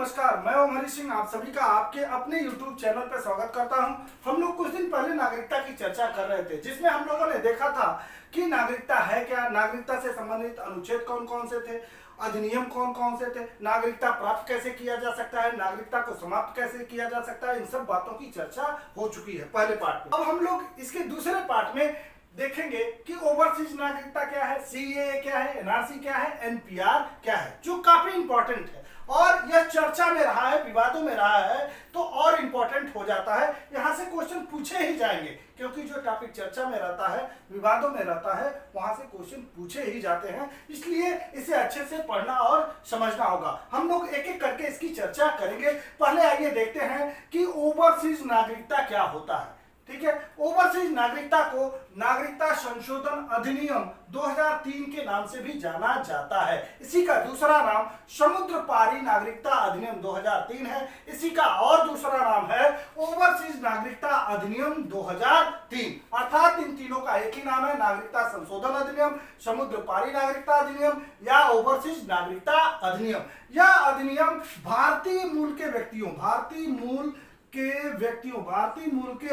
नमस्कार, मैं हूं हरी सिंह। आप सभी का आपके अपने YouTube चैनल पर स्वागत करता हूं। हम लोग कुछ दिन पहले नागरिकता की चर्चा कर रहे थे, जिसमें हम लोगों ने देखा था कि नागरिकता है क्या, नागरिकता से संबंधित अनुच्छेद कौन कौन से थे, अधिनियम कौन कौन से थे, नागरिकता प्राप्त कैसे किया जा सकता है, नागरिकता को समाप्त कैसे किया जा सकता है। इन सब बातों की चर्चा हो चुकी है पहले पार्ट में। अब हम लोग इसके दूसरे पार्ट में देखेंगे कि ओवरसीज नागरिकता क्या है, सीएए क्या है, एनआरसी क्या है, एनपीआर क्या है, जो काफी इंपॉर्टेंट है और यह चर्चा में रहा है, विवादों में रहा है, तो और इंपॉर्टेंट हो जाता है। यहां से क्वेश्चन पूछे ही जाएंगे, क्योंकि जो टॉपिक चर्चा में रहता है, विवादों में रहता है, वहां से क्वेश्चन पूछे ही जाते हैं। इसलिए इसे अच्छे से पढ़ना और समझना होगा। हम लोग एक एक करके इसकी चर्चा करेंगे। पहले आइए देखते हैं कि ओवरसीज नागरिकता क्या होता है। ठीक है, ओवरसीज नागरिकता को नागरिकता संशोधन अधिनियम 2003 के नाम से भी जाना जाता है। इसी का दूसरा नाम समुद्र पारी नागरिकता अधिनियम 2003 है। इसी का और दूसरा नाम है ओवरसीज नागरिकता अधिनियम 2003। अर्थात इन तीनों का एक ही नाम है, नागरिकता संशोधन अधिनियम, समुद्र पारी नागरिकता अधिनियम या ओवरसीज नागरिकता अधिनियम। यह अधिनियम भारतीय मूल के व्यक्तियों, भारतीय मूल के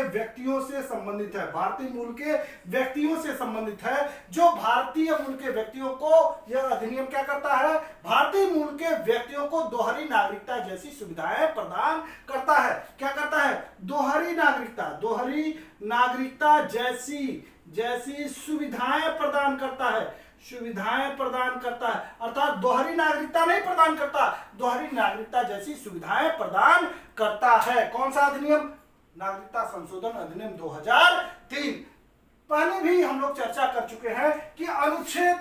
व्यक्तियों से संबंधित है। भारतीय मूल के व्यक्तियों से संबंधित है। जो भारतीय मूल के व्यक्तियों को यह अधिनियम क्या करता है, भारतीय मूल के व्यक्तियों को दोहरी नागरिकता जैसी सुविधाएं प्रदान करता है। क्या करता है? दोहरी नागरिकता जैसी सुविधाएं प्रदान करता है। सुविधाएं प्रदान करता है, अर्थात दोहरी नागरिकता नहीं प्रदान करता, दोहरी नागरिकता जैसी सुविधाएं प्रदान करता है। कौन सा अधिनियम? नागरिकता संशोधन अधिनियम 2003। पहले भी हम लोग चर्चा कर चुके हैं कि अनुच्छेद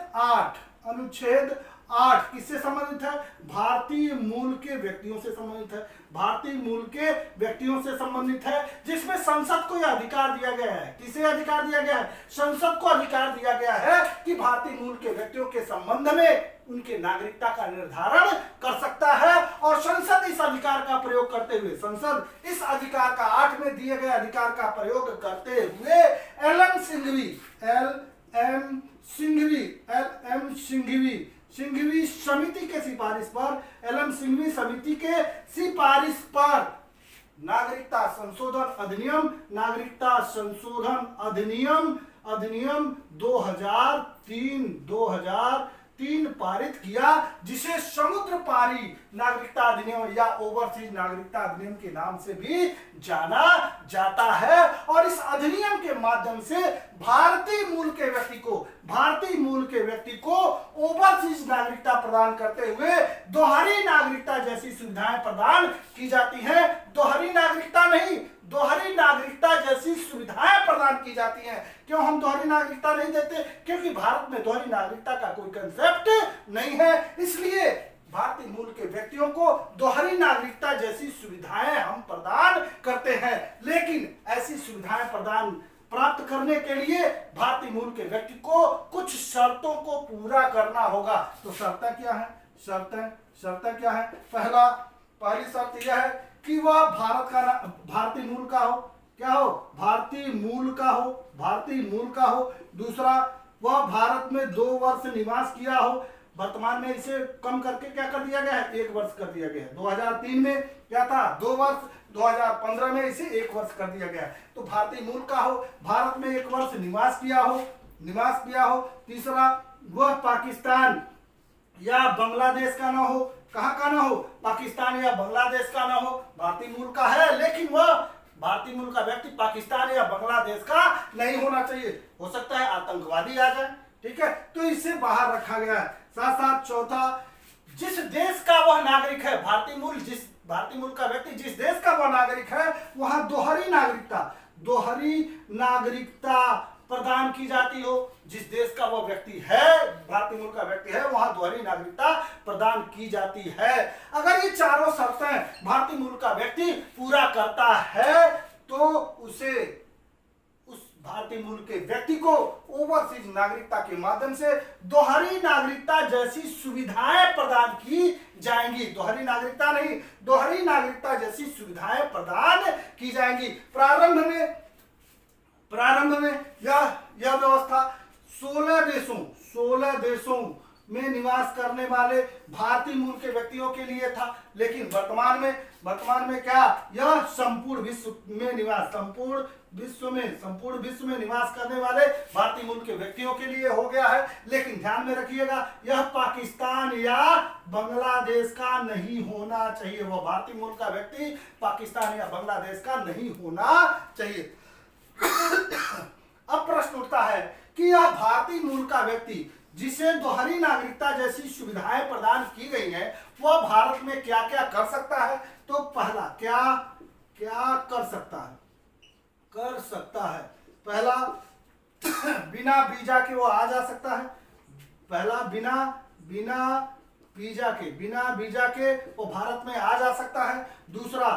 8 किससे संबंधित है? भारतीय मूल के व्यक्तियों से संबंधित है। भारतीय मूल के व्यक्तियों से संबंधित है, जिसमें संसद को यह अधिकार दिया गया है। किसे अधिकार दिया गया है? संसद को अधिकार दिया गया है कि भारतीय मूल के व्यक्तियों के संबंध में उनके नागरिकता का निर्धारण कर सकता है। और संसद इस अधिकार का प्रयोग करते हुए, संसद इस अधिकार का 8 में दिए गए अधिकार का प्रयोग करते हुए एल एम सिंघवी समिति के सिफारिश पर, एलएम सिंघवी समिति के सिफारिश पर नागरिकता संशोधन अधिनियम 2003 पारित किया, जिसे समुद्र पारी नागरिकता अधिनियम या ओवरसीज नागरिकता अधिनियम के नाम से भी जाना जाता है। और इस अधिनियम के माध्यम से भारतीय मूल के व्यक्ति को ओवरसीज नागरिकता प्रदान करते हुए दोहरी नागरिकता जैसी सुविधाएं प्रदान की जाती हैं। दोहरी नागरिकता नहीं, दोहरी नागरिकता जैसी सुविधाएं प्रदान की जाती हैं। क्यों हम दोहरी नागरिकता नहीं देते? क्योंकि भारत में दोहरी नागरिकता का कोई कंसेप्ट नहीं है। इसलिए भारतीय मूल के व्यक्तियों को दोहरी नागरिकता जैसी सुविधाएं हम प्रदान करते हैं। लेकिन ऐसी सुविधाएं प्राप्त करने के लिए भारतीय मूल के व्यक्ति को कुछ शर्तों को पूरा करना होगा। तो शर्तें क्या है? शर्तें क्या है? पहली शर्त यह है कि वह भारतीय मूल का हो। क्या हो? भारतीय मूल का हो। दूसरा, वह भारत में 2 वर्ष निवास किया हो। वर्तमान में इसे कम करके क्या कर दिया गया है? 1 वर्ष कर दिया गया है। 2003 में क्या था? 2 वर्ष। 2015 में इसे 1 वर्ष कर दिया गया है। तो भारतीय मूल का हो, भारत में 1 वर्ष निवास किया हो। तीसरा, वह पाकिस्तान या बांग्लादेश का ना हो। कहाँ का ना हो? पाकिस्तान या बांग्लादेश का ना हो। भारतीय मूल का है, लेकिन वह भारतीय मूल का व्यक्ति पाकिस्तान या बांग्लादेश का नहीं होना चाहिए। हो सकता है आतंकवादी आ जाए, ठीक है, तो इसे बाहर रखा गया है। साथ चौथा, जिस देश का वह नागरिक है, भारतीय मूल का व्यक्ति जिस देश का वह नागरिक है, वहां दोहरी नागरिकता प्रदान की जाती हो। जिस देश का वह व्यक्ति है, भारतीय मूल का व्यक्ति है, वहां दोहरी नागरिकता प्रदान की जाती है। अगर ये चारों शर्तें भारतीय मूल का व्यक्ति पूरा करता है, तो उस भारतीय मूल के व्यक्ति को ओवरसीज नागरिकता के माध्यम से दोहरी नागरिकता जैसी सुविधाएं प्रदान की जाएंगी। दोहरी नागरिकता नहीं, दोहरी नागरिकता जैसी सुविधाएं प्रदान की जाएंगी। प्रारंभ में यह व्यवस्था 16 देशों में निवास करने वाले भारतीय मूल के व्यक्तियों के लिए था, लेकिन वर्तमान में क्या यह संपूर्ण विश्व में निवास करने वाले भारतीय मूल के व्यक्तियों के लिए हो गया है। लेकिन ध्यान में रखिएगा, यह पाकिस्तान या बांग्लादेश का नहीं होना चाहिए। वह भारतीय मूल का व्यक्ति पाकिस्तान या बांग्लादेश का नहीं होना चाहिए। अब प्रश्न उठता है कि यह भारतीय मूल का व्यक्ति जिसे दोहरी नागरिकता जैसी सुविधाएं प्रदान की गई हैं, वह भारत में क्या क्या कर सकता है? तो पहला क्या कर सकता है? पहला, बिना वीजा के वो आ जा सकता है। पहला, बिना वीजा के वो भारत में आ जा सकता है। दूसरा,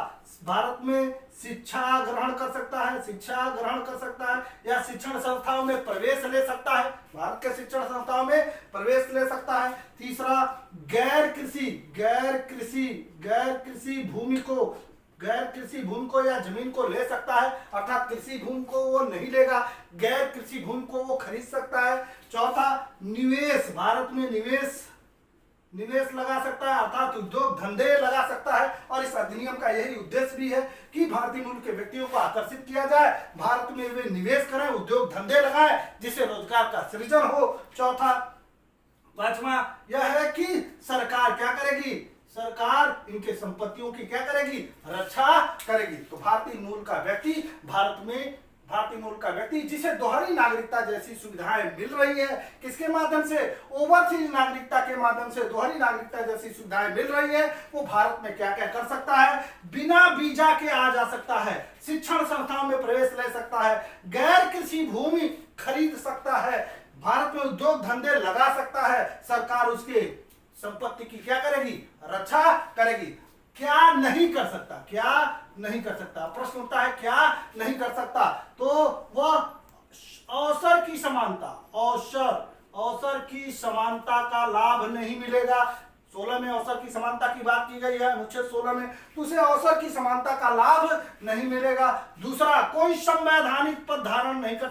भारत में शिक्षा ग्रहण कर सकता है या शिक्षण संस्थाओं में प्रवेश ले सकता है, भारत के शिक्षण संस्थाओं में प्रवेश ले सकता है। तीसरा, गैर कृषि भूमि को या जमीन को ले सकता है, अर्थात कृषि भूमि को वो नहीं लेगा, गैर कृषि भूमि को वो खरीद सकता है। चौथा, भारत में निवेश लगा सकता है, अर्थात उद्योग धंधे लगा सकता है। और इस अधिनियम का यही उद्देश्य भी है कि भारतीय मूल के व्यक्तियों को आकर्षित किया जाए, भारत में वे निवेश करें, उद्योग धंधे लगाएं, जिससे रोजगार का सृजन हो। पांचवा यह है कि सरकार क्या करेगी? सरकार इनके संपत्तियों की क्या करेगी? रक्षा करेगी। तो भारतीय मूल का व्यक्ति जिसे दोहरी नागरिकता जैसी सुविधाएं मिल रही है, किसके माध्यम से? ओवरसीज नागरिकता के माध्यम से दोहरी नागरिकता जैसी सुविधाएं मिल रही है, वो भारत में क्या क्या कर सकता है? बिना वीजा के आ जा सकता है, शिक्षण संस्थाओं में प्रवेश ले सकता है, गैर कृषि भूमि खरीद सकता है, भारत में उद्योग धंधे लगा सकता है, सरकार उसके संपत्ति की क्या करेगी? रक्षा करेगी। क्या नहीं कर सकता? प्रश्न उठता है क्या नहीं कर सकता? तो वह अवसर की समानता का लाभ नहीं मिलेगा। 16 में अवसर की समानता की बात की गई है, अनुच्छेद 16 में, तो उसे अवसर की समानता का लाभ नहीं मिलेगा। दूसरा, कोई संवैधानिक पद धारण नहीं कर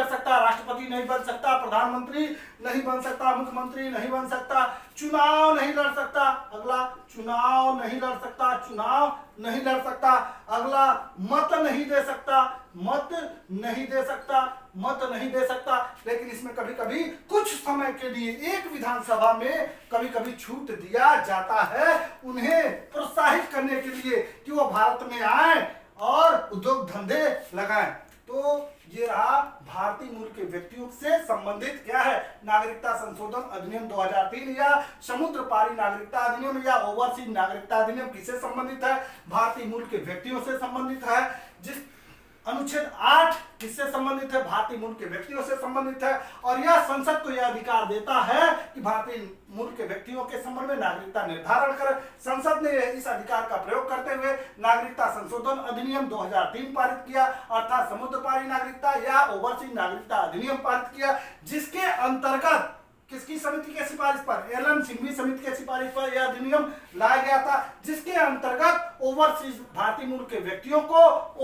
सकता, राष्ट्रपति नहीं बन सकता, प्रधानमंत्री नहीं बन सकता, मुख्यमंत्री नहीं बन सकता, चुनाव नहीं लड़ सकता। अगला, चुनाव नहीं लड़ सकता। अगला, मत नहीं दे सकता। लेकिन इसमें कभी कभी कुछ समय के लिए एक विधानसभा में कभी कभी छूट दिया जाता है, उन्हें प्रोत्साहित करने के लिए कि वो भारत में आए और उद्योग धंधे लगाएं। तो ये रहा भारतीय मूल के व्यक्तियों से संबंधित क्या है? नागरिकता संशोधन अधिनियम 2003 या समुद्र पारी नागरिकता अधिनियम या ओवरसीज नागरिकता अधिनियम किससे संबंधित है? भारतीय मूल के व्यक्तियों से संबंधित है। जिस अनुच्छेद 8 किससे संबंधित है? भारतीय मूल के व्यक्तियों से संबंधित है। और यह संसद को यह अधिकार देता है कि भारतीय मूल के व्यक्तियों के संबंध में नागरिकता निर्धारण करे। संसद ने इस अधिकार का प्रयोग करते हुए नागरिकता संशोधन अधिनियम 2003 पारित किया, अर्थात समुद्र पारी नागरिकता या ओवरसीज नागरिकता अधिनियम पारित किया, जिसके अंतर्गत किसकी समिति के सिफारिश पर? एलन सिंघवी समिति के सिफारिश पर यह अधिनियम लाया गया था, जिसके अंतर्गत ओवरसीज भारतीय मूल के व्यक्तियों को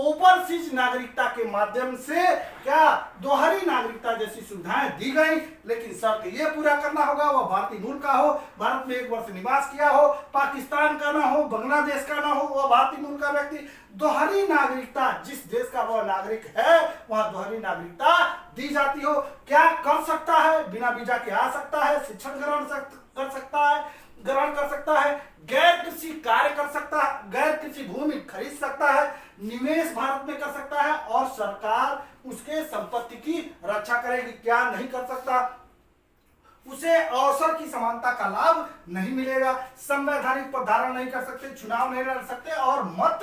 ओवरसीज नागरिकता के माध्यम से क्या दोहरी नागरिकता जैसी सुविधाएं दी गई। लेकिन शर्त यह पूरा करना होगा, वह भारतीय मूल का हो, भारत में 1 वर्ष निवास किया हो, पाकिस्तान का ना हो, बांग्लादेश का ना हो, वह भारतीय मूल का व्यक्ति दोहरी नागरिकता, जिस देश का वह नागरिक है वह दोहरी नागरिकता दी जाती हो। क्या कर सकता है? बिना वीजा के आ सकता है, शिक्षण ग्रहण कर सकता है, गैर कृषि कार्य कर सकता है, गैर कृषि भूमि खरीद सकता है, निवेश भारत में कर सकता है और सरकार उसके संपत्ति की रक्षा करेगी। क्या नहीं कर सकता? उसे अवसर की समानता का लाभ नहीं मिलेगा, संवैधानिक पद धारण नहीं कर सकते, चुनाव नहीं लड़ सकते और मत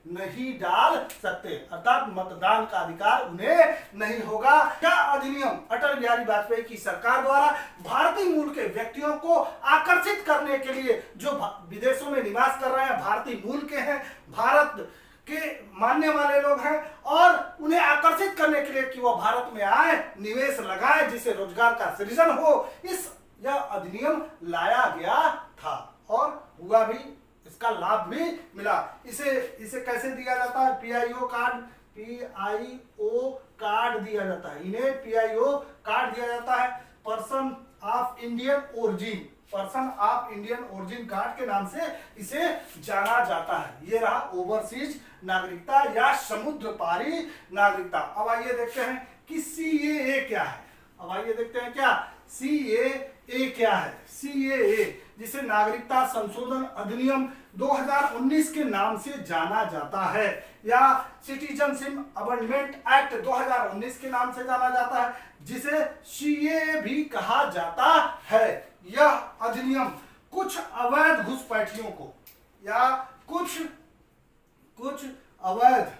नहीं डाल सकते, अर्थात मतदान का अधिकार उन्हें नहीं होगा। क्या अधिनियम अटल बिहारी वाजपेयी की सरकार द्वारा भारतीय मूल के व्यक्तियों को आकर्षित करने के लिए, जो विदेशों में निवास कर रहे हैं, भारतीय मूल के हैं, भारत के मानने वाले लोग हैं, और उन्हें आकर्षित करने के लिए कि वो भारत में आए, निवेश लगाए, जिससे रोजगार का सृजन हो, यह अधिनियम लाया गया था और हुआ भी, इसका लाभ भी मिला। इसे कैसे दिया जाता है? PIO कार्ड दिया जाता है, इन्हें PIO कार्ड दिया जाता है, person of Indian origin, person of Indian origin card के नाम से इसे जाना जाता है। ये रहा ओवरसीज नागरिकता या समुद्र पारी नागरिकता। अब आइए देखते हैं कि CAA क्या है। अब आइए देखते हैं क्या CAA क्या है। CAA जिसे नागरिकता संशोधन अधिनियम 2019 के नाम से जाना जाता है या सिटीजनशिप अमेंडमेंट एक्ट 2019 के नाम से जाना जाता है, जिसे CAA भी कहा जाता है। यह अधिनियम कुछ अवैध घुसपैठियों को या कुछ अवैध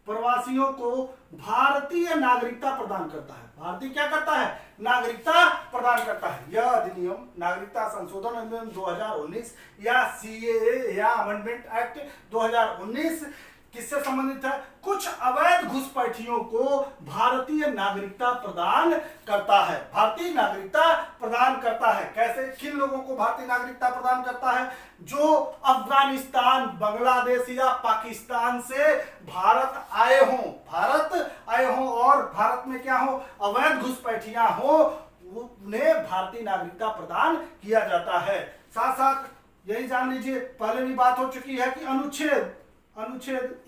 प्रवासियों को भारतीय नागरिकता प्रदान करता है। भारतीय क्या करता है? नागरिकता प्रदान करता है। यह अधिनियम नागरिकता संशोधन अधिनियम 2019 या CAA या अमेंडमेंट एक्ट 2019 किससे संबंधित है? कुछ अवैध घुसपैठियों को भारतीय नागरिकता प्रदान करता है। भारतीय नागरिकता प्रदान करता है कैसे? किन लोगों को भारतीय नागरिकता प्रदान करता है? जो अफगानिस्तान, बांग्लादेश या पाकिस्तान से भारत आए हों और भारत में क्या हो, अवैध घुसपैठियां हो, उन्हें भारतीय नागरिकता प्रदान किया जाता है। साथ साथ यही जान लीजिए, पहले भी बात हो चुकी है कि अनुच्छेद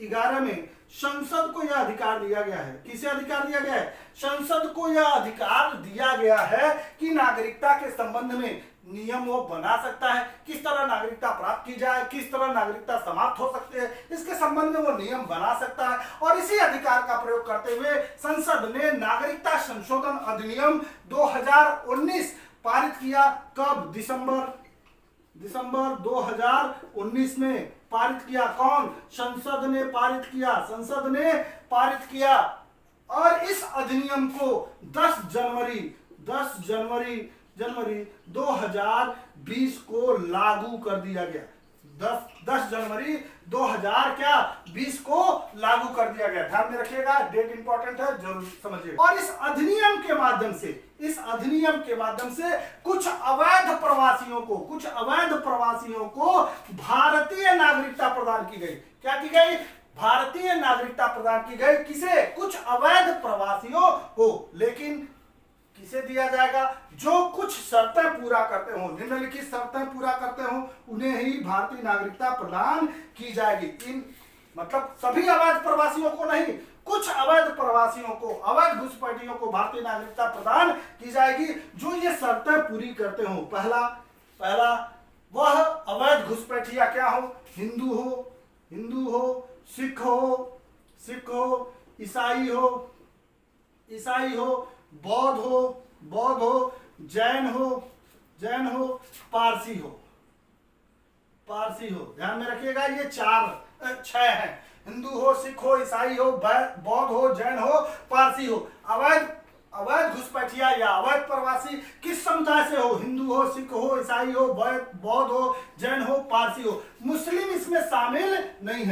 11 में संसद को यह अधिकार दिया गया है। किसे अधिकार दिया गया है? संसद को यह अधिकार दिया गया है कि नागरिकता के संबंध में नियम वो बना सकता है, किस तरह नागरिकता प्राप्त की जाए, किस तरह नागरिकता समाप्त हो सकती है, इसके संबंध में वो नियम बना सकता है। और इसी अधिकार का प्रयोग करते हुए संसद ने नागरिकता संशोधन अधिनियम 2019 पारित किया। कब? दिसंबर 2019 में पारित किया। कौन? संसद ने पारित किया। और इस अधिनियम को 10 जनवरी 2020 को लागू कर दिया गया। 10 जनवरी 2020 को लागू कर दिया गया। ध्यान में रखिएगा, डेट इंपॉर्टेंट है, जरूर समझिएगा। और इस अधिनियम के माध्यम से कुछ अवैध प्रवासियों को भारतीय नागरिकता प्रदान की गई। क्या की गई? भारतीय नागरिकता प्रदान की गई। किसे? कुछ अवैध प्रवासियों को। लेकिन किसे दिया जाएगा? जो कुछ शर्तें पूरा करते हो, निम्नलिखित शर्तें पूरा करते हो, उन्हें ही भारतीय नागरिकता प्रदान की जाएगी। मतलब सभी अवैध प्रवासियों को नहीं, कुछ अवैध प्रवासियों को, अवैध घुसपैठियों को भारतीय नागरिकता प्रदान की जाएगी जो ये शर्तें पूरी करते हो। पहला वह अवैध घुसपैठिया क्या हो? हिंदू हो, सिख हो, ईसाई हो, बौद्ध हो, जैन हो, पारसी हो। ध्यान में रखिएगा, ये 6 हैं। हिंदू हो, सिख हो, ईसाई हो, बौद्ध हो, जैन हो, पारसी हो। अवैध घुसपैठिया या अवैध प्रवासी किस समुदाय से हो? हिंदू हो, सिख हो, ईसाई हो, बौद्ध हो, जैन हो, पारसी हो। मुस्लिम इसमें शामिल नहीं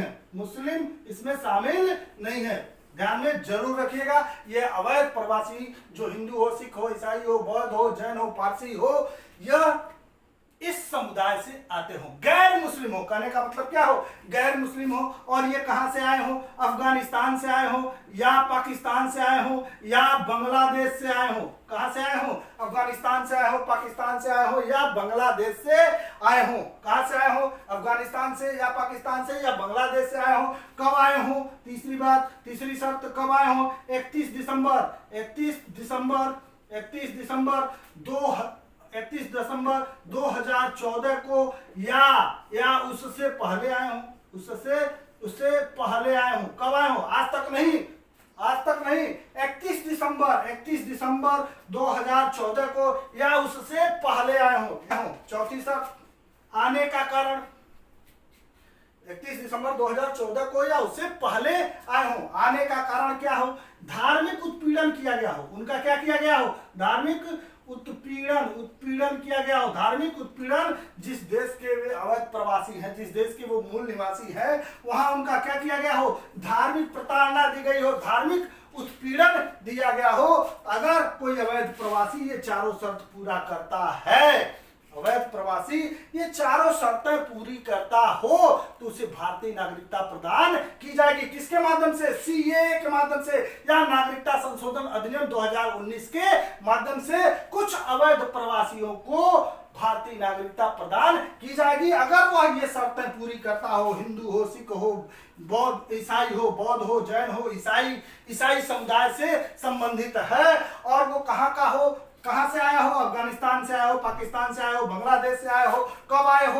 है। ध्यान में जरूर रखिएगा, ये अवैध प्रवासी जो हिंदू हो, सिख हो, ईसाई हो, बौद्ध हो, जैन हो, पारसी हो, यह इस समुदाय से आते हो। गैर मुस्लिम हो, कहने का मतलब क्या हो? गैर मुस्लिम हो, और ये कहां से आए हो? अफगानिस्तान से आए हो, या पाकिस्तान से आए हो, या बांग्लादेश से आए हो। कहां से आए हो? अफगानिस्तान से आए हो, पाकिस्तान से आए हो, या बांग्लादेश से आए हो। कहां से आए हो? अफगानिस्तान से, या पाकिस्तान से, या बांग्लादेश से आए हो। कब आए हो? तीसरी शर्त, कब आए हो? 31 दिसंबर 2014 को, या उससे पहले आए हो, उससे पहले आए हो। कब आए हो? आज तक नहीं। 31 दिसंबर 2014 को या उससे पहले आए हो। चौथी शर्त, आने का कारण 31 दिसंबर 2014 को या उससे पहले आए हो। आने का कारण क्या हो? धार्मिक उत्पीड़न किया गया हो। उनका क्या किया गया हो? धार्मिक उत्पीड़न किया गया हो। धार्मिक उत्पीड़न, जिस देश के वे अवैध प्रवासी हैं, जिस देश के वो मूल निवासी हैं, वहां उनका क्या किया गया हो? धार्मिक प्रताड़ना दी गई हो, धार्मिक उत्पीड़न दिया गया हो। अगर कोई अवैध प्रवासी ये चारों शर्त पूरा करता है, अवैध प्रवासी ये चारों शर्तें पूरी करता हो तो उसे भारतीय नागरिकता प्रदान की जाएगी। किसके माध्यम से? सीएए के माध्यम से या नागरिकता संशोधन अधिनियम 2019 के माध्यम से कुछ अवैध प्रवासियों को भारतीय नागरिकता प्रदान की जाएगी अगर वह ये शर्तें पूरी करता हो। हिंदू हो, सिख हो, बौद्ध ईसाई हो, बौद्ध हो, जैन हो, ईसाई समुदाय से संबंधित है और वो कहाँ का हो, कहां से आया हो, अफगानिस्तान से आया हो, पाकिस्तान से आया हो, बांग्लादेश से आया हो, कब आया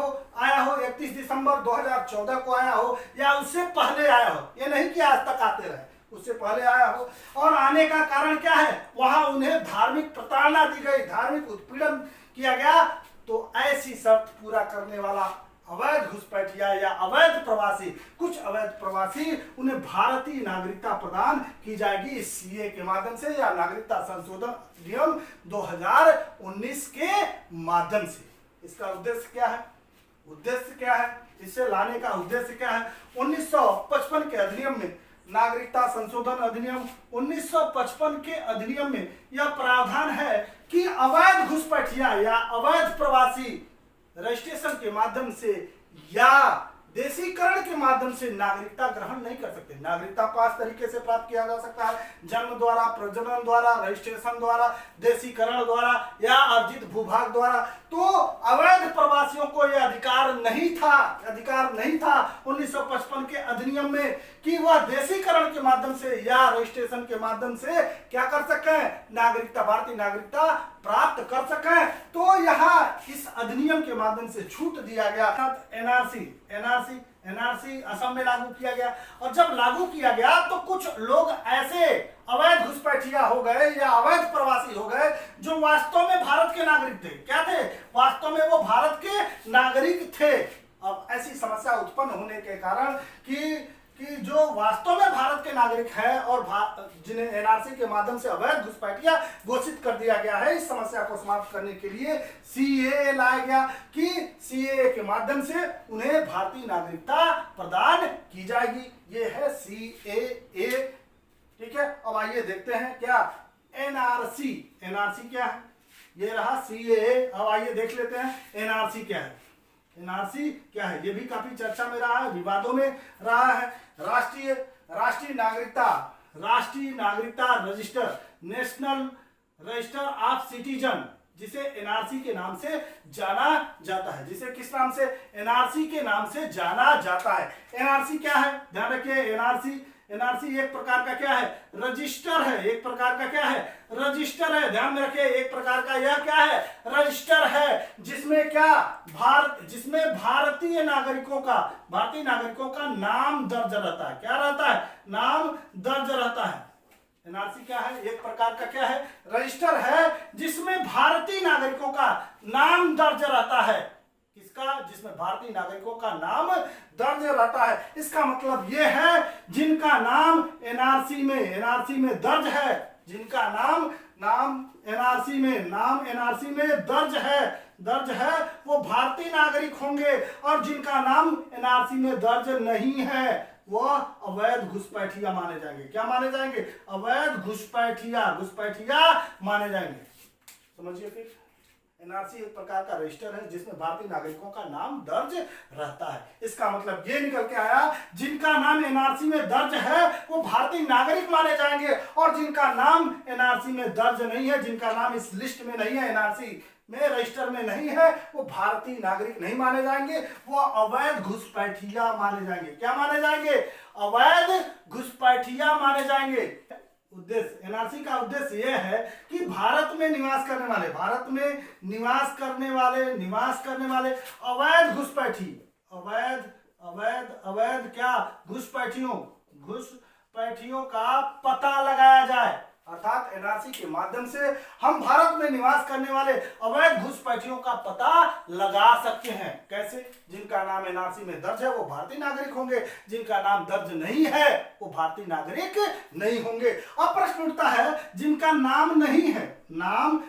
हो 31 दिसंबर 2014 को आया हो या उससे पहले आया हो। ये नहीं कि आज तक आते रहे, उससे पहले आया हो। और आने का कारण क्या है? वहां उन्हें धार्मिक प्रताड़ना दी गई, धार्मिक उत्पीड़न किया गया। तो ऐसी शर्त पूरा करने वाला अवैध घुसपैठिया या अवैध प्रवासी, कुछ अवैध प्रवासी, उन्हें भारतीय नागरिकता प्रदान की जाएगी इस सीए के माध्यम से या नागरिकता संशोधन अधिनियम 2019 के माध्यम से। इसका उद्देश्य क्या है? उद्देश्य क्या है? इसे लाने का उद्देश्य क्या है? 1955 के अधिनियम में, नागरिकता संशोधन अधिनियम 1955 के अधिनियम में यह प्रावधान है कि अवैध घुसपैठिया या अवैध प्रवासी रजिस्ट्रेशन के माध्यम से या देशीकरण के माध्यम से नागरिकता ग्रहण नहीं कर सकते। नागरिकता 5 तरीके से प्राप्त किया जा सकता है: जन्म द्वारा, प्रजनन द्वारा, रजिस्ट्रेशन द्वारा, देशीकरण द्वारा या अर्जित भूभाग द्वारा। तो अवैध प्रवासियों को यह अधिकार नहीं था 1955 के अधिनियम में कि वह देशीकरण के माध्यम से या रजिस्ट्रेशन के माध्यम से क्या कर सकें? नागरिकता, भारतीय नागरिकता प्राप्त कर सकें। तो यहाँ इस अधिनियम के माध्यम से छूट दिया गया। एनआरसी असम में लागू किया गया और जब लागू किया गया तो कुछ लोग ऐसे अवैध घुसपैठिया हो गए या अवैध प्रवासी हो गए जो वास्तव में भारत के नागरिक थे। क्या थे? वास्तव में वो भारत के नागरिक थे। अब ऐसी समस्या उत्पन्न होने के कारण कि जो वास्तव में भारत के नागरिक हैं और जिन्हें एनआरसी के माध्यम से अवैध घुसपैठिया घोषित कर दिया गया है, इस समस्या को समाप्त करने के लिए सीएए लाया गया कि सीएए के माध्यम से उन्हें भारतीय नागरिकता प्रदान की जाएगी। ये है सीएए। ठीक है, अब आइए देखते हैं क्या एनआरसी क्या है। ये रहा सीएए। अब आइए देख लेते हैं एनआरसी क्या है। एनआरसी क्या है? ये भी काफी चर्चा में रहा है, विवादों में रहा है। राष्ट्रीय नागरिकता register, national register of citizen, जिसे एनआरसी के नाम से जाना जाता है। जिसे किस नाम से? एनआरसी के नाम से जाना जाता है। एनआरसी क्या है? ध्यान रखिए, एनआरसी एक प्रकार का क्या है? रजिस्टर है। एक प्रकार का क्या है? रजिस्टर है। ध्यान में रखिए, एक प्रकार का यह क्या है? रजिस्टर है, जिसमें क्या जिसमें भारतीय नागरिकों का नाम दर्ज रहता है। क्या रहता है? नाम दर्ज रहता है। एनआरसी क्या है? एक प्रकार का क्या है? रजिस्टर है, जिसमें भारतीय नागरिकों का नाम दर्ज रहता है। किसका? जिसमें भारतीय नागरिकों का नाम दर्ज रहता है। इसका मतलब यह है जिनका नाम एनआरसी में दर्ज है, जिनका नाम एनआरसी में दर्ज है वो भारतीय नागरिक होंगे और जिनका नाम एनआरसी में दर्ज नहीं है वह अवैध घुसपैठिया माने जाएंगे। क्या माने जाएंगे? अवैध घुसपैठिया माने जाएंगे। समझिए फिर, एनआरसी एक प्रकार का रजिस्टर है जिसमें भारतीय नागरिकों का नाम दर्ज रहता है। इसका मतलब ये निकल के आया जिनका नाम एनआरसी में दर्ज है वो भारतीय नागरिक माने जाएंगे और जिनका नाम एनआरसी में दर्ज नहीं है, जिनका नाम इस लिस्ट में नहीं है, एनआरसी में रजिस्टर में नहीं है, वो भारतीय नागरिक नहीं माने जाएंगे, वो अवैध घुसपैठिया माने जाएंगे। क्या माने जाएंगे? अवैध घुसपैठिया माने जाएंगे। उद्देश्य, एनआरसी का उद्देश्य यह है कि भारत में निवास करने वाले अवैध घुसपैठी, अवैध क्या? घुसपैठियों का पता लगाया जाए। अर्थात एनआरसी के माध्यम से हम भारत में निवास करने वाले अवैध घुसपैठियों का पता लगा सकते हैं। कैसे? जिनका नाम एनआरसी में दर्ज है वो भारतीय नागरिक होंगे, जिनका नाम दर्ज नहीं है वो भारतीय नागरिक नहीं होंगे। अब प्रश्न उठता है जिनका नाम नहीं है, नाम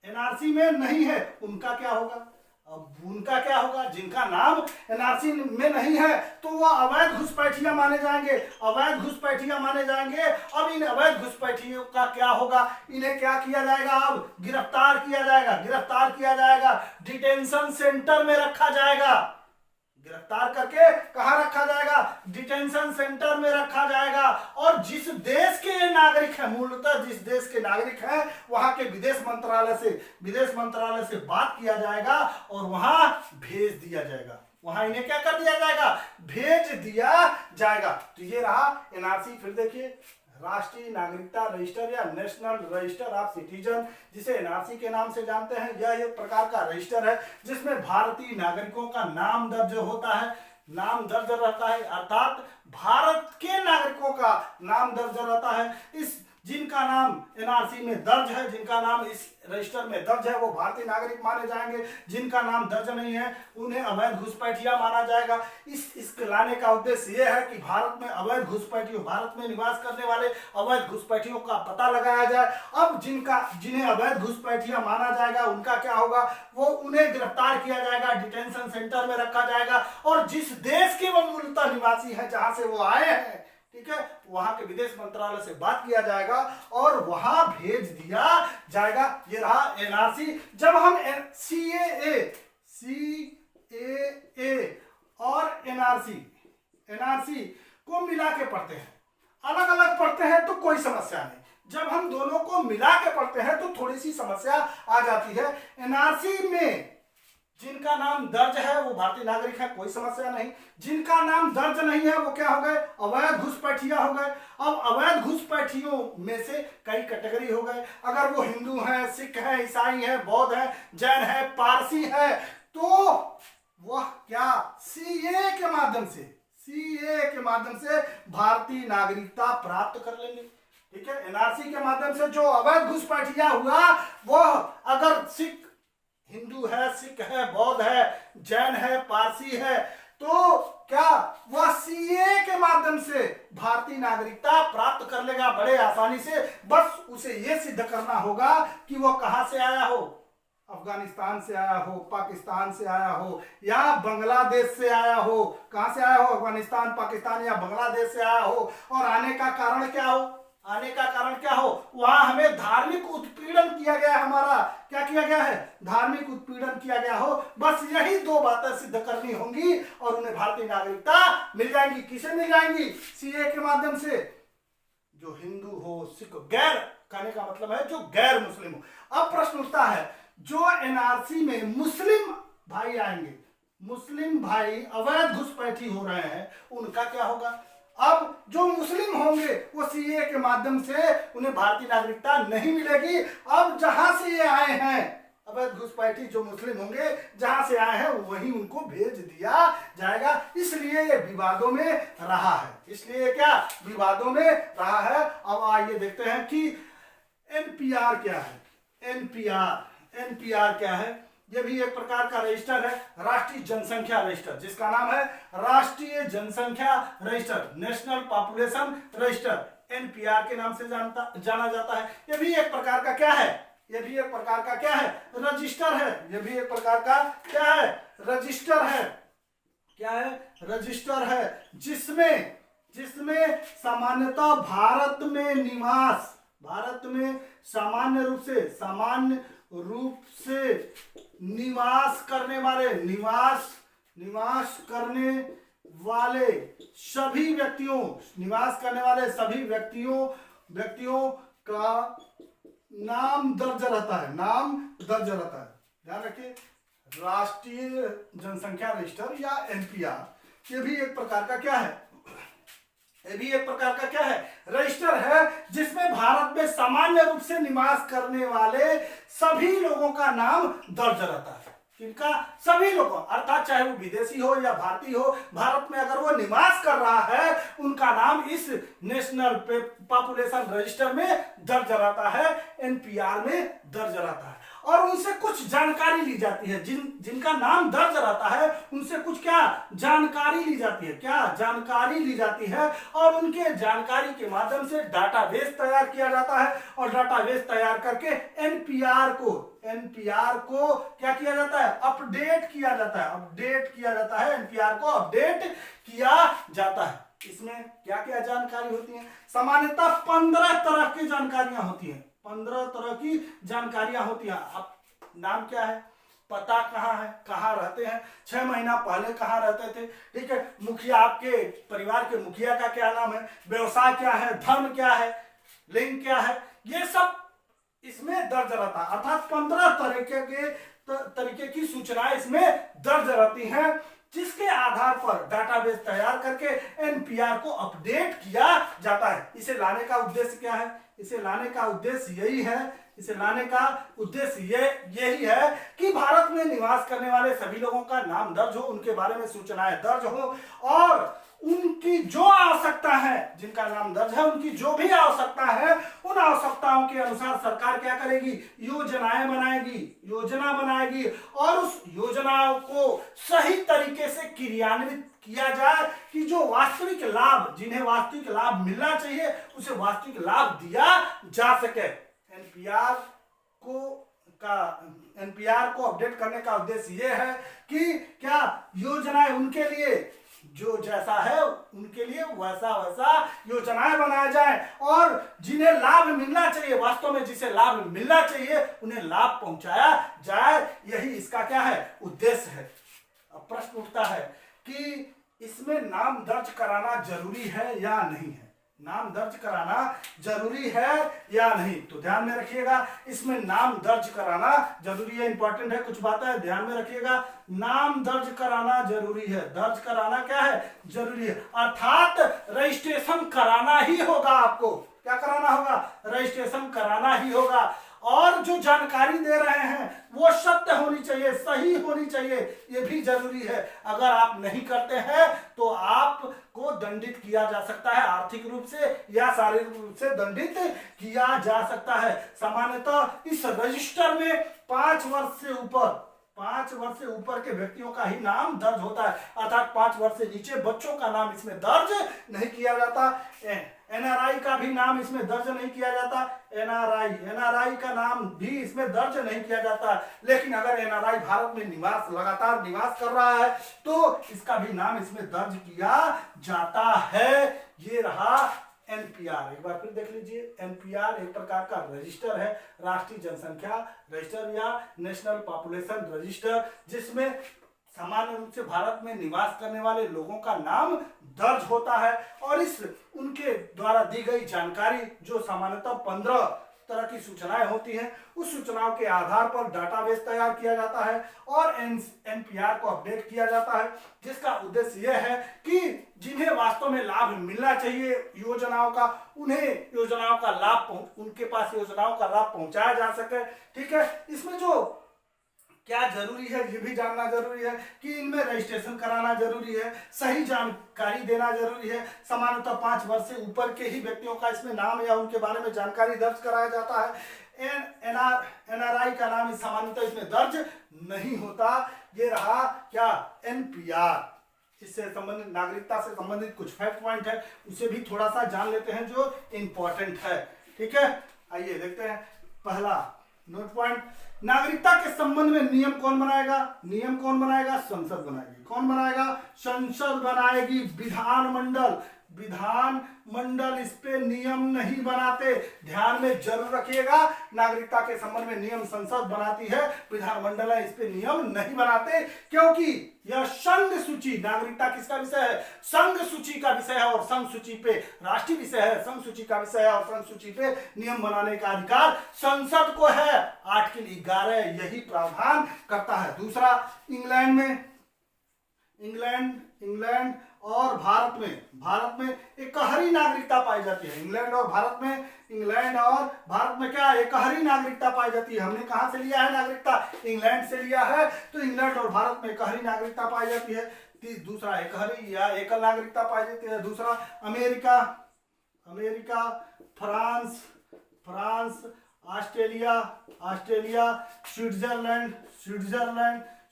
एनआरसी में नहीं है, उनका क्या होगा? अब उनका क्या होगा? जिनका नाम एनआरसी में नहीं है तो वह अवैध घुसपैठिया माने जाएंगे, अवैध घुसपैठिया माने जाएंगे। अब इन अवैध घुसपैठियों का क्या होगा? इन्हें क्या किया जाएगा? अब गिरफ्तार किया जाएगा, गिरफ्तार किया जाएगा, डिटेंशन सेंटर में रखा जाएगा। गिरफ्तार करके कहां रखा जाएगा? डिटेंशन सेंटर में रखा जाएगा। और जिस देश के नागरिक है, मूलतः जिस देश के नागरिक हैं, वहां के विदेश मंत्रालय से बात किया जाएगा और वहां भेज दिया जाएगा। वहां इन्हें क्या कर दिया जाएगा? भेज दिया जाएगा। तो ये रहा एनआरसी। फिर देखिए, राष्ट्रीय नागरिकता रजिस्टर या नेशनल रजिस्टर ऑफ सिटीजन, जिसे एनआरसी के नाम से जानते हैं, यह एक प्रकार का रजिस्टर है जिसमें भारतीय नागरिकों का नाम दर्ज होता है, नाम दर्ज रहता है, अर्थात भारत के नागरिकों का नाम दर्ज रहता है। इस जिनका नाम एनआरसी में दर्ज है, जिनका नाम इस रजिस्टर में दर्ज है, वो भारतीय नागरिक माने जाएंगे। जिनका नाम दर्ज नहीं है उन्हें अवैध घुसपैठिया माना जाएगा। इसके लाने का उद्देश्य ये है कि भारत में अवैध घुसपैठियों, भारत में निवास करने वाले अवैध घुसपैठियों का पता लगाया जाए। अब जिन्हें अवैध घुसपैठिया माना जाएगा उनका क्या होगा? वो उन्हें गिरफ्तार किया जाएगा, डिटेंशन सेंटर में रखा जाएगा और जिस देश के वो मूलतः निवासी है, जहां से वो आए हैं, ठीक है, वहां के विदेश मंत्रालय से बात किया जाएगा और वहां भेज दिया जाएगा। ये रहा एनआरसी। जब हम सीएए और एनआरसी को मिला के पढ़ते हैं, अलग अलग पढ़ते हैं तो कोई समस्या नहीं। जब हम दोनों को मिला के पढ़ते हैं तो थोड़ी सी समस्या आ जाती है। एनआरसी में जिनका नाम दर्ज है वो भारतीय नागरिक है, कोई समस्या नहीं। जिनका नाम दर्ज नहीं है वो क्या हो गए? अवैध घुसपैठिया हो गए। अब अवैध घुसपैठियों में से कई कैटेगरी हो गए। अगर वो हिंदू हैं, सिख हैं, ईसाई हैं, बौद्ध हैं, जैन है, पारसी है, तो वह क्या सीए के माध्यम से भारतीय नागरिकता प्राप्त कर लेंगे। ठीक है, एनआरसी के माध्यम से जो अवैध घुसपैठिया हुआ, वह अगर हिंदू है, सिख है, बौद्ध है, जैन है, पारसी है, तो क्या वह सीए के माध्यम से भारतीय नागरिकता प्राप्त कर लेगा बड़े आसानी से। बस उसे यह सिद्ध करना होगा कि वह कहां से आया हो, अफगानिस्तान से आया हो, पाकिस्तान से आया हो या बांग्लादेश से आया हो। कहां से आया हो? अफगानिस्तान, पाकिस्तान या बांग्लादेश से आया हो। और आने का कारण क्या हो? वहां हमें धार्मिक उत्पीड़न किया गया है। हमारा क्या किया गया है? धार्मिक उत्पीड़न किया गया हो। बस यही दो बातें सिद्ध करनी होंगी और उन्हें भारतीय नागरिकता मिल जाएंगी। किसे मिल जाएंगी? सीए के माध्यम से। जो हिंदू हो, सिख, गैर कहने का मतलब है जो गैर मुस्लिम हो। अब प्रश्न उठता है, जो एनआरसी में मुस्लिम भाई आएंगे, मुस्लिम भाई अवैध घुसपैठी हो रहे हैं, उनका क्या होगा? अब जो मुस्लिम होंगे वो सीए के माध्यम से उन्हें भारतीय नागरिकता नहीं मिलेगी। अब जहां से ये आए हैं, अवैध घुसपैठी जो मुस्लिम होंगे, जहां से आए हैं वहीं उनको भेज दिया जाएगा। इसलिए ये विवादों में रहा है। अब आइए देखते हैं कि एनपीआर क्या है। एनपीआर क्या है? यह भी एक प्रकार का रजिस्टर है, राष्ट्रीय जनसंख्या रजिस्टर, जिसका नाम है राष्ट्रीय जनसंख्या register, national population register, NPR के नाम से जाना जाता है। यह भी एक प्रकार का क्या है? रजिस्टर है। रजिस्टर है जिसमें सामान्यतः भारत में सामान्य रूप से निवास करने वाले सभी व्यक्तियों का नाम दर्ज रहता है। ध्यान रखिए, राष्ट्रीय जनसंख्या रजिस्टर या एनपीआर ये भी एक प्रकार का क्या है? रजिस्टर है जिसमें भारत में सामान्य रूप से निवास करने वाले सभी लोगों का नाम दर्ज रहता है। किनका? सभी लोगों, अर्थात चाहे वो विदेशी हो या भारतीय हो, भारत में अगर वो निवास कर रहा है, उनका नाम इस नेशनल पॉपुलेशन रजिस्टर में दर्ज रहता है, एनपीआर में दर्ज रहता है। और उनसे कुछ जानकारी ली जाती है। जिनका नाम दर्ज रहता है उनसे कुछ क्या जानकारी ली जाती है, क्या जानकारी ली जाती है, और उनके जानकारी के माध्यम से डाटाबेस तैयार किया जाता है। और डाटाबेस तैयार करके एनपीआर को क्या किया जाता है, अपडेट किया जाता है, एनपीआर को अपडेट किया जाता है। इसमें क्या क्या जानकारी होती है, सामान्यतः 15 तरह की जानकारियां होती हैं, 15 तरह की जानकारियां होती हैं। अब नाम क्या है, पता कहाँ है, कहाँ रहते हैं, 6 महीना पहले कहाँ रहते थे, ठीक है, मुखिया, आपके परिवार के मुखिया का क्या नाम है, व्यवसाय क्या है, धर्म क्या है, लिंग क्या है, ये सब इसमें दर्ज रहता है। अर्थात 15 तरीके की सूचनाएं इसमें दर्ज रहती हैं, जिसके आधार पर डाटाबेस तैयार करके एनपीआर को अपडेट किया जाता है। इसे लाने का उद्देश्य क्या है, इसे लाने का उद्देश्य यही है कि भारत में निवास करने वाले सभी लोगों का नाम दर्ज हो, उनके बारे में सूचनाएं दर्ज हो, और उनकी जो आवश्यकता है, जिनका नाम दर्ज है उनकी जो भी आवश्यकता है, उन आवश्यकताओं के अनुसार सरकार क्या करेगी, योजना बनाएगी और उस योजनाओं को सही तरीके से क्रियान्वित किया जाए कि जो वास्तविक लाभ, जिन्हें वास्तविक लाभ मिलना चाहिए, उसे वास्तविक लाभ दिया जा सके। एनपीआर को अपडेट करने का उद्देश्य यह है कि क्या योजनाएं उनके लिए जो जैसा है उनके लिए वैसा योजनाएं बनाया जाए, और जिन्हें लाभ मिलना चाहिए, वास्तव में जिसे लाभ मिलना चाहिए उन्हें लाभ पहुंचाया जाए। यही इसका क्या है, उद्देश्य है। अब प्रश्न उठता है कि इसमें नाम दर्ज कराना जरूरी है या नहीं है, नाम दर्ज कराना जरूरी है या नहीं। तो ध्यान में रखिएगा, इसमें नाम दर्ज कराना जरूरी है, इंपॉर्टेंट है, कुछ बातें है, ध्यान में रखिएगा। नाम दर्ज कराना जरूरी है, दर्ज कराना क्या है, जरूरी है, अर्थात रजिस्ट्रेशन कराना ही होगा। आपको क्या कराना होगा, रजिस्ट्रेशन कराना ही होगा। और जो जानकारी दे रहे हैं वो सत्य होनी चाहिए, सही होनी चाहिए, ये भी जरूरी है। अगर आप नहीं करते हैं तो आपको दंडित किया जा सकता है, आर्थिक रूप से या शारीरिक रूप से दंडित किया जा सकता है। सामान्यतः इस रजिस्टर में 5 वर्ष से ऊपर के व्यक्तियों का ही नाम दर्ज होता है, अर्थात 5 वर्ष से नीचे बच्चों का नाम इसमें दर्ज नहीं किया जाता। एनआरआई का भी नाम इसमें दर्ज नहीं किया जाता, एनआरआई का नाम भी इसमें दर्ज नहीं किया जाता। लेकिन अगर एनआरआई भारत में लगातार निवास कर रहा है तो इसका भी नाम इसमें दर्ज किया जाता है। ये रहा एनपीआर। एक बार फिर देख लीजिए, एनपीआर एक प्रकार का रजिस्टर है, राष्ट्रीय जनसंख्या रजिस्टर या नेशनल पॉपुलेशन रजिस्टर, जिसमें सामान्य रूप से भारत में निवास करने वाले लोगों का नाम दर्ज होता है। और इस उनके द्वारा दी गई जानकारी, जो सामान्यतः 15 तरह की सूचनाएं होती हैं, उस सूचनाओं के आधार पर डाटाबेस तैयार किया जाता है और एनपीआर को अपडेट किया जाता है, जिसका उद्देश्य यह है कि जिन्हें वास्तव में लाभ मिलना चाहिए योजनाओं का, उन्हें योजनाओं का लाभ उनके पास योजनाओं का लाभ पहुंचाया जा सके। ठीक है, इसमें जो क्या जरूरी है ये भी जानना जरूरी है कि इनमें रजिस्ट्रेशन कराना जरूरी है, सही जानकारी देना जरूरी है। सामान्यतः 5 वर्ष से ऊपर के ही व्यक्तियों का इसमें नाम या उनके बारे में जानकारी दर्ज कराया जाता है। एनआरआई का नाम सामान्यतः इसमें दर्ज नहीं होता। ये रहा क्या, एनपीआर। इससे संबंधित, नागरिकता से संबंधित कुछ फैक्ट पॉइंट है, उसे भी थोड़ा सा जान लेते हैं जो इंपॉर्टेंट है। ठीक है, आइए देखते हैं। पहला नोट पॉइंट, नागरिकता के संबंध में नियम कौन बनाएगा, संसद बनाएगी। कौन बनाएगा, संसद बनाएगी। विधानमंडल इस पे नियम नहीं बनाते, ध्यान में जरूर रखिएगा। नागरिकता के संबंध में नियम संसद बनाती है, विधानमंडल इस पे नियम नहीं बनाते, क्योंकि यह संघ सूची, नागरिकता किसका विषय है, संघ सूची का विषय है, और संघ सूची पे राष्ट्रीय विषय है, संघ सूची का विषय है, और संघ सूची पे नियम बनाने का अधिकार संसद को है। आर्टिकल 11 यही प्रावधान करता है। दूसरा, इंग्लैंड और भारत में एकहरी नागरिकता पाई जाती है। इंग्लैंड और भारत में क्या, एकहरी नागरिकता पाई जाती है। हमने कहां से लिया है नागरिकता, इंग्लैंड से लिया है, तो इंग्लैंड और भारत में एकहरी नागरिकता पाई जाती है। दूसरा, एकहरी या एकल नागरिकता पाई जाती है। दूसरा, America, France, Australia, Australia,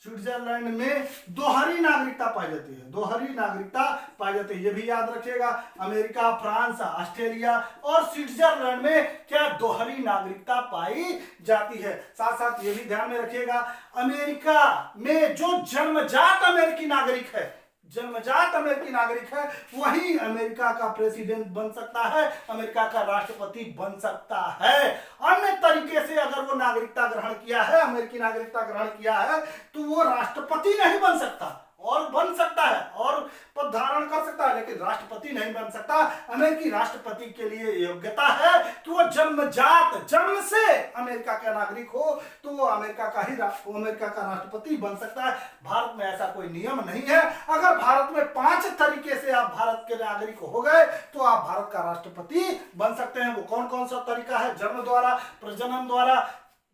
Switzerland में दोहरी नागरिकता पाई जाती है, दोहरी नागरिकता पाई जाती है, ये भी याद रखिएगा। अमेरिका, फ्रांस, ऑस्ट्रेलिया और स्विट्जरलैंड में क्या दोहरी नागरिकता पाई जाती है। साथ साथ ये भी ध्यान में रखिएगा, अमेरिका में जो जन्मजात अमेरिकी नागरिक है, जन्मजात अमेरिकी नागरिक है, वही अमेरिका का प्रेसिडेंट बन सकता है, अमेरिका का राष्ट्रपति बन सकता है। अन्य तरीके से अगर वो नागरिकता ग्रहण किया है, अमेरिकी नागरिकता ग्रहण किया है, तो वो राष्ट्रपति नहीं बन सकता, और बन सकता है और पद धारण कर सकता है, लेकिन राष्ट्रपति नहीं बन सकता। अमेरिकी राष्ट्रपति के लिए योग्यता है कि वो जन्मजात, जन्म से अमेरिका का नागरिक हो, तो वो अमेरिका का राष्ट्रपति बन सकता है। भारत में ऐसा कोई नियम नहीं है। अगर भारत में 5 तरीके से आप भारत के नागरिक हो गए तो आप भारत का राष्ट्रपति बन सकते हैं। वो कौन कौन सा तरीका है? जन्म द्वारा, प्रजनन द्वारा,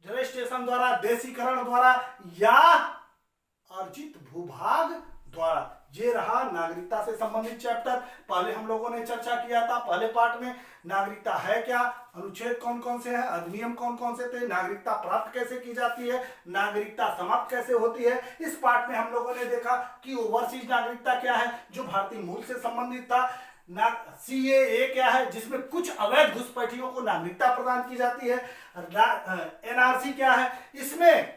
रजिस्ट्रेशन द्वारा, देशीकरण द्वारा या अर्जित भूभाग द्वारा। ये रहा नागरिकता से संबंधित चैप्टर। पहले हम लोगों ने चर्चा किया था पहले पार्ट में, नागरिकता है क्या, अनुच्छेद कौन कौन से हैं, अधिनियम कौन कौन से थे, नागरिकता प्राप्त कैसे की जाती है, नागरिकता समाप्त कैसे होती है। इस पार्ट में हम लोगों ने देखा कि ओवरसीज नागरिकता क्या है, जो भारतीय मूल से संबंधित था। CAA क्या है, जिसमें कुछ अवैध घुसपैठियों को नागरिकता प्रदान की जाती है। NRC क्या है, इसमें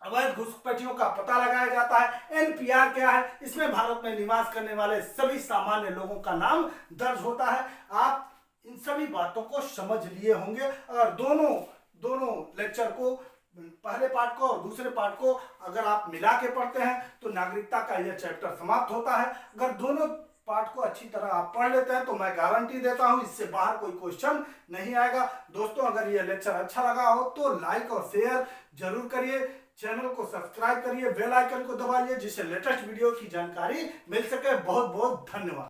अवैध घुसपैठियों का पता लगाया जाता है। NPR क्या है, इसमें भारत में निवास करने वाले सभी सामान्य लोगों का नाम दर्ज होता है। आप इन सभी बातों को समझ लिए होंगे और दोनों लेक्चर को, पहले पार्ट को और दूसरे पार्ट को अगर आप मिला के पढ़ते हैं तो नागरिकता का यह चैप्टर समाप्त होता है। अगर दोनों पार्ट को अच्छी तरह आप पढ़ लेते हैं तो मैं गारंटी देता हूं इससे बाहर कोई क्वेश्चन नहीं आएगा। दोस्तों, अगर यह लेक्चर अच्छा लगा हो तो लाइक और शेयर जरूर करिए, चैनल को सब्सक्राइब करिए, बेल आइकन को दबाइए, जिससे लेटेस्ट वीडियो की जानकारी मिल सके। बहुत बहुत धन्यवाद।